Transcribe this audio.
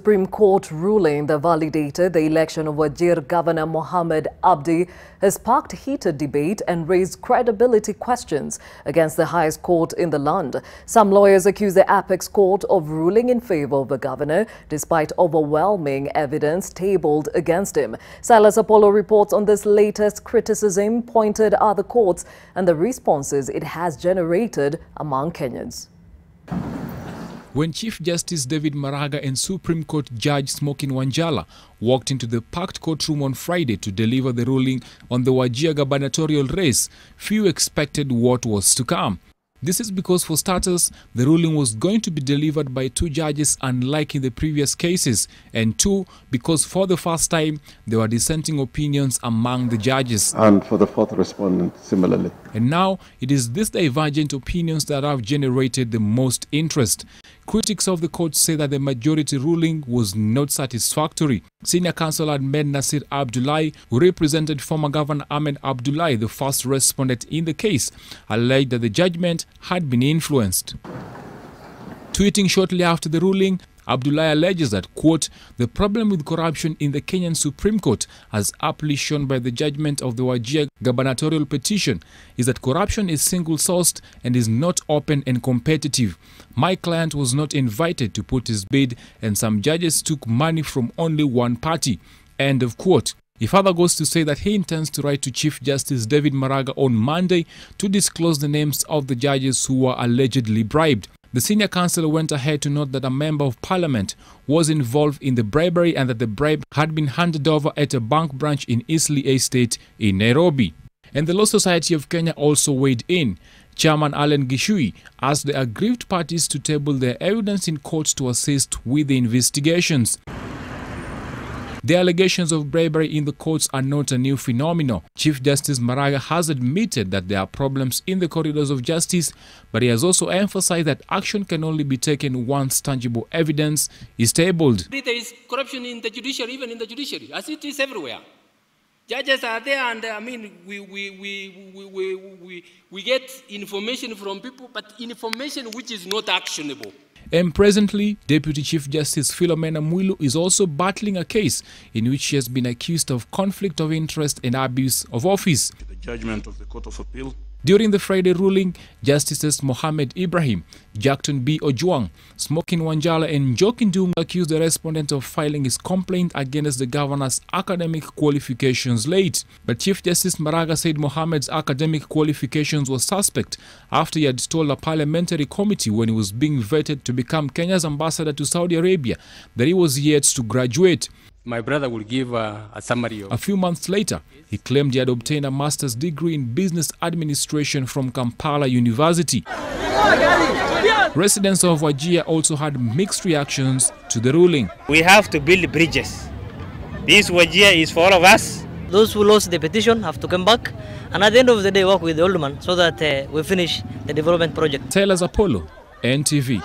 Supreme Court ruling that validated the election of Wajir Governor Mohamed Abdi has sparked heated debate and raised credibility questions against the highest court in the land. Some lawyers accuse the apex court of ruling in favor of the governor despite overwhelming evidence tabled against him. Silas Apollo reports on this latest criticism pointed at the courts and the responses it has generated among Kenyans. When Chief Justice David Maraga and Supreme Court Judge Smokin Wanjala walked into the packed courtroom on Friday to deliver the ruling on the Wajir gubernatorial race, few expected what was to come. This is because, for starters, the ruling was going to be delivered by two judges unlike in the previous cases, and two, because for the first time there were dissenting opinions among the judges. And for the fourth respondent, similarly. And now it is these divergent opinions that have generated the most interest. Critics of the court say that the majority ruling was not satisfactory. Senior counsel Ahmed Nasir Abdullahi, who represented former Governor Mohamed Abdi, the first respondent in the case, alleged that the judgment had been influenced. Tweeting shortly after the ruling, Abdullahi alleges that, quote, "The problem with corruption in the Kenyan Supreme Court, as aptly shown by the judgment of the Wajir gubernatorial petition, is that corruption is single-sourced and is not open and competitive. My client was not invited to put his bid, and some judges took money from only one party." End of quote. He further goes to say that he intends to write to Chief Justice David Maraga on Monday to disclose the names of the judges who were allegedly bribed. The senior counsel went ahead to note that a member of parliament was involved in the bribery and that the bribe had been handed over at a bank branch in Eastleigh Estate in Nairobi. And the Law Society of Kenya also weighed in. Chairman Allen Gishui asked the aggrieved parties to table their evidence in court to assist with the investigations. The allegations of bribery in the courts are not a new phenomenon. Chief Justice Maraga has admitted that there are problems in the corridors of justice, but he has also emphasized that action can only be taken once tangible evidence is tabled. There is corruption in the judiciary, even in the judiciary, as it is everywhere. Judges are there, and I mean, we get information from people, but information which is not actionable. And presently, Deputy Chief Justice Philomena Mwilu is also battling a case in which she has been accused of conflict of interest and abuse of office. The judgment of the Court of Appeal. During the Friday ruling, Justices Mohamed Ibrahim, Jackton B. Ojwang, Smokin Wanjala and Njoki Ndung'u accused the respondent of filing his complaint against the governor's academic qualifications late. But Chief Justice Maraga said Mohamed's academic qualifications were suspect after he had told a parliamentary committee when he was being vetted to become Kenya's ambassador to Saudi Arabia that he was yet to graduate. My brother will give a summary of... A few months later, he claimed he had obtained a master's degree in business administration from Kampala University. Residents of Wajir also had mixed reactions to the ruling. We have to build bridges. This Wajir is for all of us. Those who lost the petition have to come back and at the end of the day work with the old man so that we finish the development project. Silas Apollo, NTV.